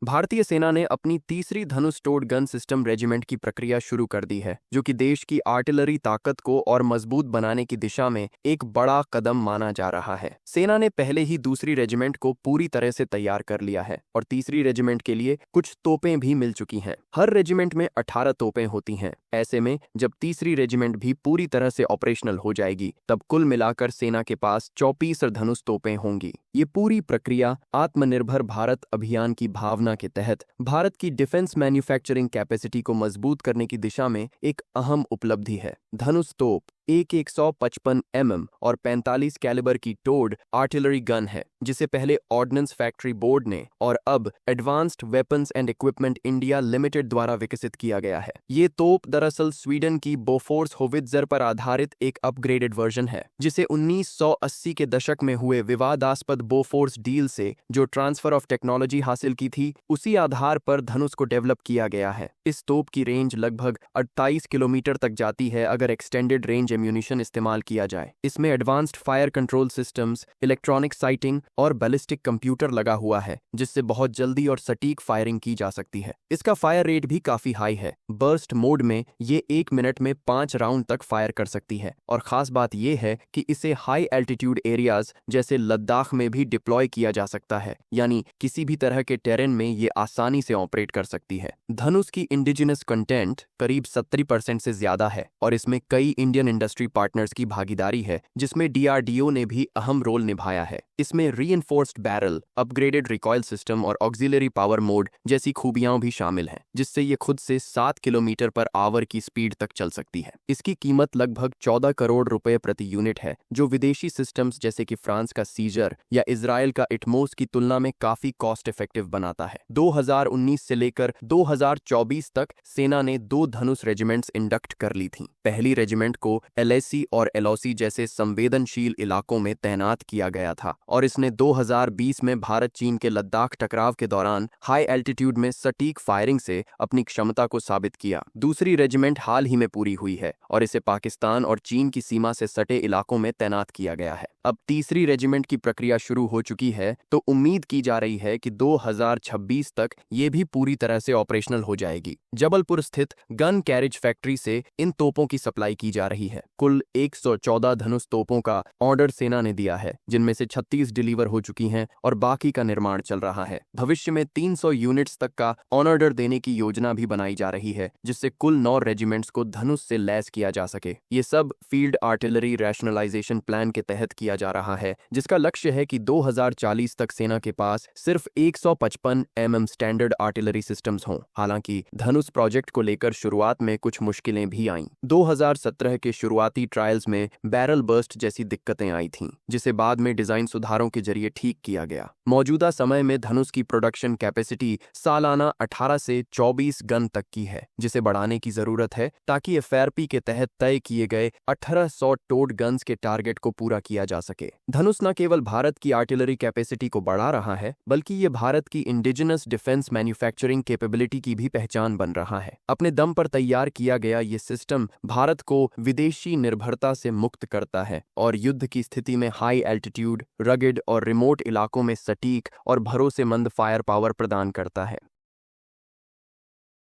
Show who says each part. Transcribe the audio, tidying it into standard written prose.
Speaker 1: भारतीय सेना ने अपनी तीसरी धनुष टोड गन सिस्टम रेजिमेंट की प्रक्रिया शुरू कर दी है, जो कि देश की आर्टिलरी ताकत को और मजबूत बनाने की दिशा में एक बड़ा कदम माना जा रहा है। सेना ने पहले ही दूसरी रेजिमेंट को पूरी तरह से तैयार कर लिया है और तीसरी रेजिमेंट के लिए कुछ तोपें भी मिल चुकी हैं। हर रेजिमेंट में 18 तोपें होती हैं। ऐसे में जब तीसरी रेजिमेंट भी पूरी तरह से ऑपरेशनल हो जाएगी, तब कुल मिलाकर सेना के पास 24 धनुष तोपें होंगी। ये पूरी प्रक्रिया आत्मनिर्भर भारत अभियान की भावना के तहत भारत की डिफेंस मैन्युफैक्चरिंग कैपेसिटी को मजबूत करने की दिशा में एक अहम उपलब्धि है। धनुष तोप एक 155 और 45 कैलिबर की टोड आर्टिलरी गन है, जिसे पहले ऑर्डिनेंस फैक्ट्री बोर्ड ने और अब advanced weapons and equipment India limited द्वारा विकसित किया गया है। ये तोप दरअसल स्वीडन की बोफोर्स होवित्जर पर आधारित एक अपग्रेडेड वर्जन है, जिसे 1980 के दशक में हुए विवादास्पद बोफोर्स डील से जो ट्रांसफर ऑफ टेक्नोलॉजी हासिल की थी, उसी आधार पर धनुष को डेवलप किया गया है। इस तोप की रेंज लगभग 28 किलोमीटर तक जाती है अगर एक्सटेंडेड रेंज एम्यूनिशन इस्तेमाल किया जाए। इसमें advanced fire control systems, electronic sighting और बैलिस्टिक कंप्यूटर लगा हुआ है, जिससे बहुत जल्दी और सटीक फायरिंग की जा सकती है। इसका फायर रेट भी काफी हाई है। बर्स्ट मोड में ये 1 मिनट में 5 राउंड तक फायर कर सकती है और खास बात यह है कि इसे हाई एल्टीट्यूड एरियाज जैसे लद्दाख में भी डिप्लॉय किया जा सकता है, यानी किसी भी तरह के टेरेन में ये आसानी से ऑपरेट कर सकती है। धनुष की इंडिजिनस कंटेंट करीब 70% से ज्यादा है और इसमें कई इंडियन इंडस्ट्री पार्टनर्स की भागीदारी है, जिसमें डीआरडीओ ने भी अहम रोल निभाया है। इसमें reinforced barrel, upgraded recoil system और ऑक्सिलरी पावर मोड जैसी खूबियां भी शामिल हैं, जिससे ये खुद से 7 किलोमीटर पर आवर की स्पीड तक चल सकती है। इसकी कीमत लगभग 14 करोड़ रुपए प्रति यूनिट है, जो विदेशी सिस्टम्स जैसे कि फ्रांस का सीजर या इजराइल का इटमोस की तुलना में काफी कॉस्ट इफेक्टिव बनाता है। 2019 से लेकर 2024 तक सेना ने 2 धनुष रेजिमेंट्स इंडक्ट कर ली थीं। पहली रेजिमेंट को एलएसी और एलओसी जैसे संवेदनशील इलाकों में तैनात किया गया था और इसने 2020 में भारत चीन के लद्दाख टकराव के दौरान हाई एल्टीट्यूड में सटीक फायरिंग से अपनी क्षमता को साबित किया। दूसरी रेजिमेंट हाल ही में पूरी हुई है और इसे पाकिस्तान और चीन की सीमा से सटे इलाकों में तैनात किया गया है। अब तीसरी रेजिमेंट की प्रक्रिया शुरू हो चुकी है, तो उम्मीद की जा रही है कि 2026 तक ये भी पूरी तरह से ऑपरेशनल हो जाएगी। जबलपुर स्थित गन कैरेज फैक्ट्री से इन तोपों की सप्लाई की जा रही है। कुल 114 धनुष तोपों का ऑर्डर सेना ने दिया है, जिनमें से 36 डिलीवर हो चुकी हैं और बाकी का निर्माण चल रहा है। भविष्य में 300 यूनिट्स तक का ऑन ऑर्डर देने की योजना भी बनाई जा रही है, जिससे कुल 9 रेजिमेंट्स को धनुष से लैस किया जा सके। ये सब फील्ड आर्टिलरी रैशनलाइजेशन प्लान के तहत किया जा रहा है, जिसका लक्ष्य है कि 2040 तक सेना के पास सिर्फ 155 स्टैंडर्ड आर्टिलरी सिस्टम्स हों। हालांकि धनुष प्रोजेक्ट को लेकर शुरुआत में कुछ मुश्किलें भी आईं। 2017 के शुरुआती ट्रायल्स में बैरल बर्स्ट जैसी दिक्कतें आई थीं, जिसे बाद में डिजाइन सुधारों के जरिए ठीक किया गया। मौजूदा समय में धनुष की प्रोडक्शन कैपेसिटी सालाना 18 से 24 गन तक की है, जिसे बढ़ाने की जरूरत है ताकि एफआरपी के तहत तय किए गए 1800 टोड गन्स के टारगेट को पूरा किया जा सके। धनुष न केवल भारत की आर्टिलरी कैपेसिटी को बढ़ा रहा है, बल्कि ये भारत की इंडिजिनस डिफेंस मैन्युफैक्चरिंग कैपेबिलिटी की भी पहचान बन रहा है। अपने दम पर तैयार किया गया ये सिस्टम भारत को विदेशी निर्भरता से मुक्त करता है और युद्ध की स्थिति में हाई एल्टीट्यूड, रगेड और रिमोट इलाकों में सटीक और भरोसेमंद फायर पावर प्रदान करता है।